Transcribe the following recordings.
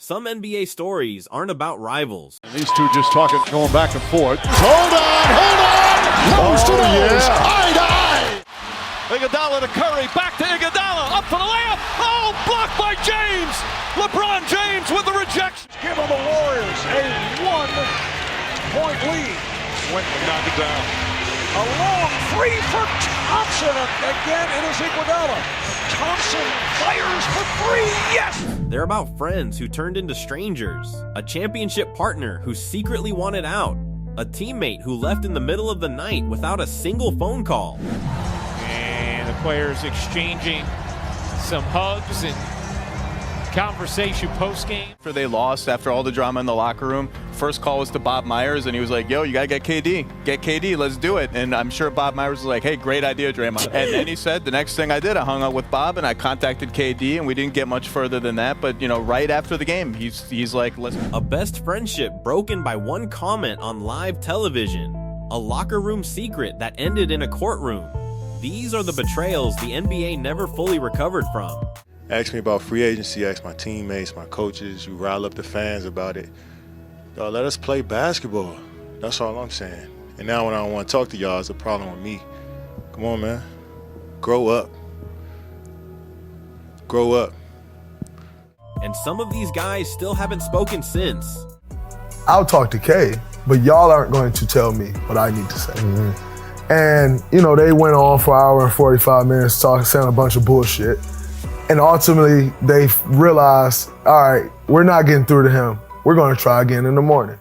Some NBA stories aren't about rivals. And these two just talking, going back and forth. Hold on! Nose to nose! Eye-to-eye! Iguodala to Curry, back to Iguodala, up for the layup. Oh, blocked by James. LeBron James with the rejection. Give them the Warriors a 1-point lead. Wentworth knock it down. A long three for Thompson. Again, it is Iguodala. Thompson fires for three. Yes! They're about friends who turned into strangers, a championship partner who secretly wanted out, a teammate who left in the middle of the night without a single phone call. And the players exchanging some hugs and conversation post-game. After they lost, after all the drama in the locker room, first call was to Bob Myers, and he was like, yo, you gotta get KD. Get KD, let's do it. And I'm sure Bob Myers was like, hey, great idea, Draymond. And then he said, the next thing I did, I hung out with Bob, and I contacted KD, and we didn't get much further than that. But, you know, right after the game, he's like, listen. A best friendship broken by one comment on live television. A locker room secret that ended in a courtroom. These are the betrayals the NBA never fully recovered from. Ask me about free agency, ask my teammates, my coaches, you rile up the fans about it. Y'all let us play basketball. That's all I'm saying. And now when I don't want to talk to y'all, it's a problem with me. Come on, man. Grow up. Grow up. And some of these guys still haven't spoken since. I'll talk to Kay, but y'all aren't going to tell me what I need to say. And, you know, they went on for an hour and 45 minutes talking, saying a bunch of bullshit. And ultimately, they realized, all right, we're not getting through to him. We're going to try again in the morning.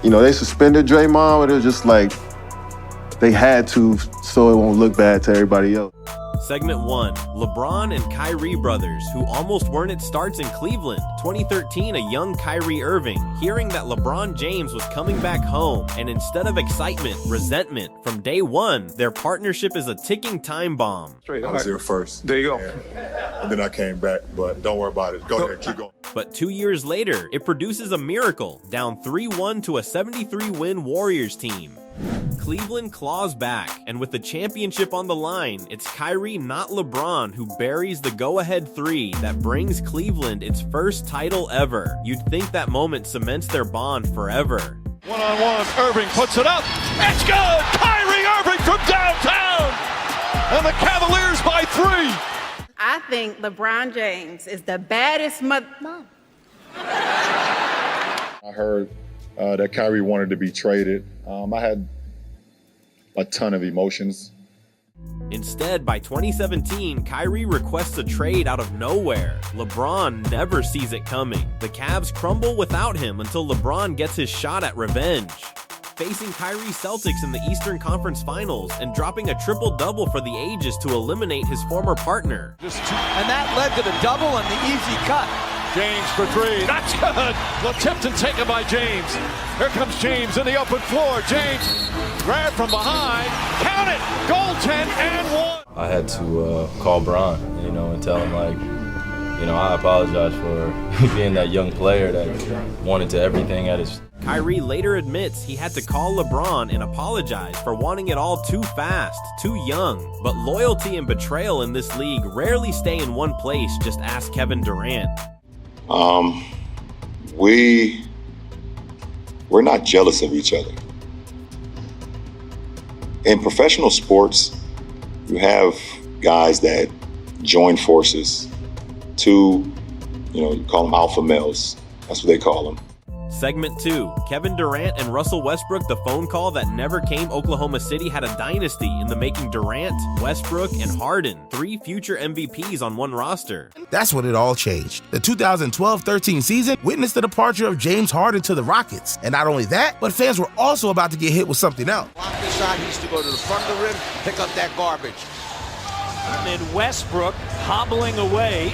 You know, they suspended Draymond, but it was just like they had to so it won't look bad to everybody else. Segment 1, LeBron and Kyrie brothers, who almost weren't at starts in Cleveland. 2013, a young Kyrie Irving, hearing that LeBron James was coming back home, and instead of excitement, resentment. From day one, their partnership is a ticking time bomb. I was there first. There you go. And then I came back, but don't worry about it. Go ahead, keep going. But 2 years later, it produces a miracle, down 3-1 to a 73-win Warriors team. Cleveland claws back, and with the championship on the line, it's Kyrie, not LeBron, who buries the go-ahead three that brings Cleveland its first title ever. You'd think that moment cements their bond forever. One-on-one, Irving puts it up. It's good! Kyrie Irving from downtown! And the Cavaliers by 3. I think LeBron James is the baddest Mom. I heard that Kyrie wanted to be traded. I had a ton of emotions. Instead, by 2017, Kyrie requests a trade out of nowhere. LeBron never sees it coming. The Cavs crumble without him until LeBron gets his shot at revenge. Facing Kyrie's Celtics in the Eastern Conference Finals and dropping a triple-double for the ages to eliminate his former partner. And that led to the double and the easy cut. James for 3. That's good. The Tipton taken by James. Here comes James in the open floor. James grab from behind. Count it. Goaltend and 1. I had to call Bron, you know, and tell him, like, you know, I apologize for being that young player that wanted to everything at his. Kyrie later admits he had to call LeBron and apologize for wanting it all too fast, too young. But loyalty and betrayal in this league rarely stay in one place, just ask Kevin Durant. We're not jealous of each other. In professional sports, you have guys that join forces to, you know, you call them alpha males. That's what they call them. Segment 2, Kevin Durant and Russell Westbrook, the phone call that never came. Oklahoma City had a dynasty in the making. Durant, Westbrook, and Harden, 3 future MVPs on one roster. That's when it all changed. The 2012-13 season witnessed the departure of James Harden to the Rockets. And not only that, but fans were also about to get hit with something else. Block the shot, he used to go to the front of the rim, pick up that garbage. And then Westbrook hobbling away.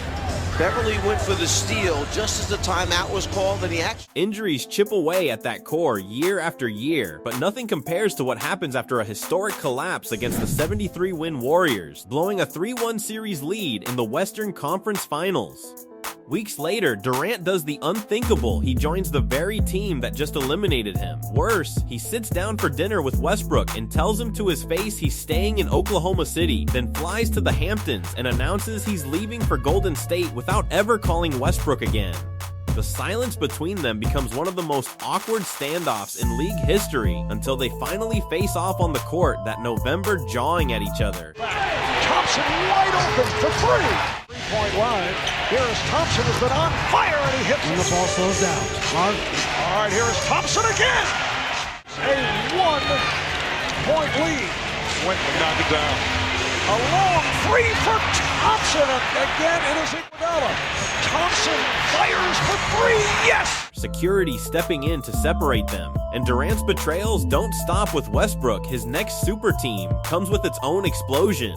Beverly went for the steal just as the timeout was called, and he actually... Injuries chip away at that core year after year, but nothing compares to what happens after a historic collapse against the 73-win Warriors, blowing a 3-1 series lead in the Western Conference Finals. Weeks later, Durant does the unthinkable. He joins the very team that just eliminated him. Worse, he sits down for dinner with Westbrook and tells him to his face he's staying in Oklahoma City, then flies to the Hamptons and announces he's leaving for Golden State without ever calling Westbrook again. The silence between them becomes one of the most awkward standoffs in league history until they finally face off on the court that November, jawing at each other. Thompson wide open for three. Three-point line. Here's Thompson, has been on fire, and he hits it. And the ball slows down. Mark. All right, here's Thompson again. A 1-point lead. Wentman knocked it down. A long three for Thompson, and again it is Iguodala. Thompson fires for three, yes! Security stepping in to separate them, and Durant's betrayals don't stop with Westbrook. His next super team comes with its own explosion.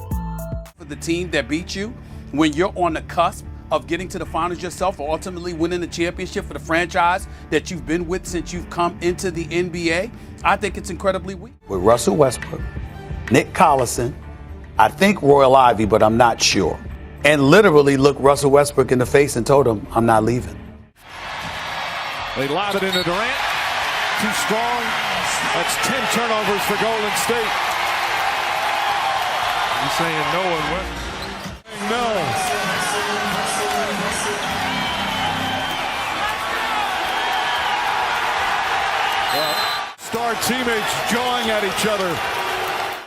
For the team that beat you, when you're on the cusp of getting to the finals yourself or ultimately winning the championship for the franchise that you've been with since you've come into the NBA, I think it's incredibly weak. With Russell Westbrook, Nick Collison, I think Royal Ivy, but I'm not sure, and literally looked Russell Westbrook in the face and told him, I'm not leaving. They lob it into Durant. Too strong. That's 10 turnovers for Golden State. He's saying no and West. No. Star teammates jawing at each other.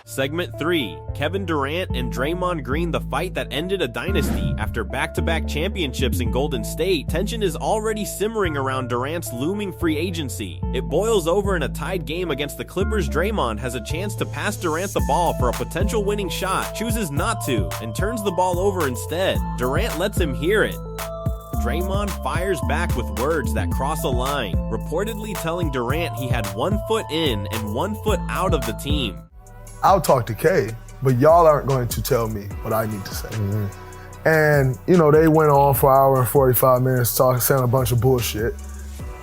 Segment 3, Kevin Durant and Draymond Green, the fight that ended a dynasty. After back-to-back championships in Golden State, tension is already simmering around Durant's looming free agency. It boils over in a tied game against the Clippers. Draymond has a chance to pass Durant the ball for a potential winning shot, chooses not to, and turns the ball over instead. Durant lets him hear it. Draymond fires back with words that cross a line, reportedly telling Durant he had 1 foot in and 1 foot out of the team. I'll talk to Kay, but y'all aren't going to tell me what I need to say. And, you know, they went on for an hour and 45 minutes saying a bunch of bullshit.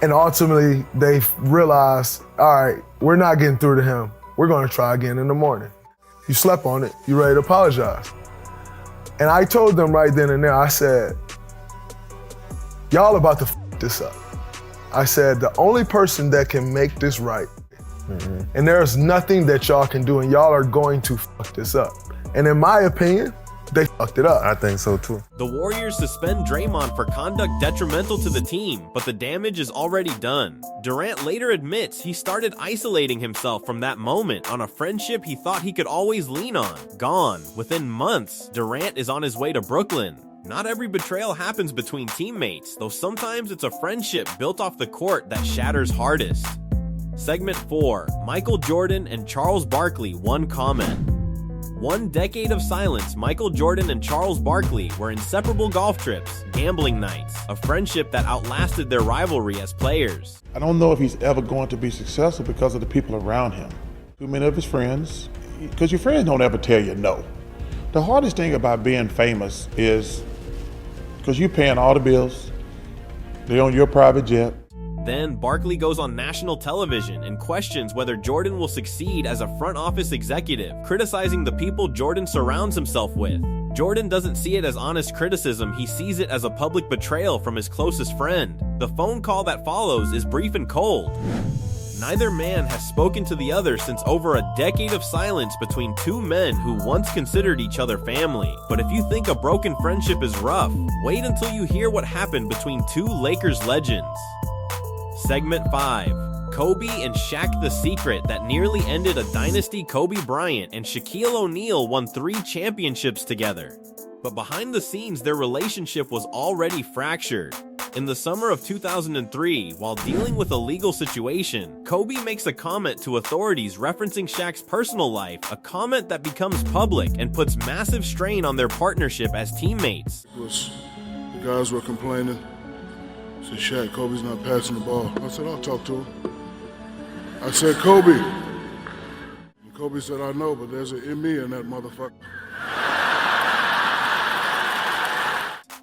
And ultimately, they realized, all right, we're not getting through to him. We're going to try again in the morning. You slept on it. You ready to apologize? And I told them right then and there, I said, y'all about to f this up. I said, the only person that can make this right, and there's nothing that y'all can do, and y'all are going to fuck this up. And in my opinion, they fucked it up. I think so too. The Warriors suspend Draymond for conduct detrimental to the team, but the damage is already done. Durant later admits he started isolating himself from that moment on a friendship he thought he could always lean on. Gone. Within months, Durant is on his way to Brooklyn. Not every betrayal happens between teammates, though sometimes it's a friendship built off the court that shatters hardest. Segment 4, Michael Jordan and Charles Barkley, one comment. 1 decade of silence, Michael Jordan and Charles Barkley were inseparable golf trips, gambling nights, a friendship that outlasted their rivalry as players. I don't know if he's ever going to be successful because of the people around him. Too many of his friends, because your friends don't ever tell you no. The hardest thing about being famous is because you're paying all the bills, they're on your private jet. Then Barkley goes on national television and questions whether Jordan will succeed as a front office executive, criticizing the people Jordan surrounds himself with. Jordan doesn't see it as honest criticism, he sees it as a public betrayal from his closest friend. The phone call that follows is brief and cold. Neither man has spoken to the other since over a decade of silence between two men who once considered each other family. But if you think a broken friendship is rough, wait until you hear what happened between two Lakers legends. Segment 5, Kobe and Shaq the secret that nearly ended a dynasty. Kobe Bryant and Shaquille O'Neal won 3 championships together. But behind the scenes, their relationship was already fractured. In the summer of 2003, while dealing with a legal situation, Kobe makes a comment to authorities referencing Shaq's personal life, a comment that becomes public and puts massive strain on their partnership as teammates. The guys were complaining. Said, Shaq, Kobe's not passing the ball. I said, I'll talk to him. I said, Kobe. And Kobe said, I know, but there's an ME in that motherfucker.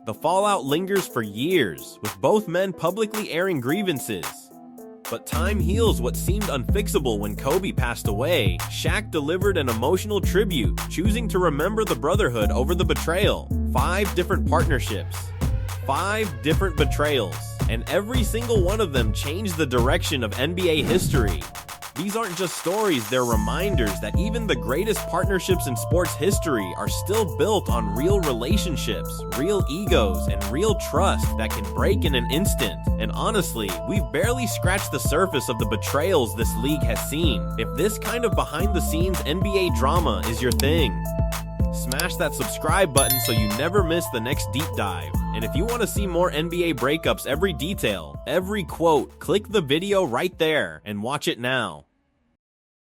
The fallout lingers for years, with both men publicly airing grievances. But time heals what seemed unfixable. When Kobe passed away, Shaq delivered an emotional tribute, choosing to remember the brotherhood over the betrayal. 5 different partnerships, 5 different betrayals, and every single one of them changed the direction of NBA history. These aren't just stories, they're reminders that even the greatest partnerships in sports history are still built on real relationships, real egos, and real trust that can break in an instant. And honestly, we've barely scratched the surface of the betrayals this league has seen. If this kind of behind-the-scenes NBA drama is your thing, smash that subscribe button so you never miss the next deep dive. And if you want to see more NBA breakups, every detail, every quote, click the video right there and watch it now.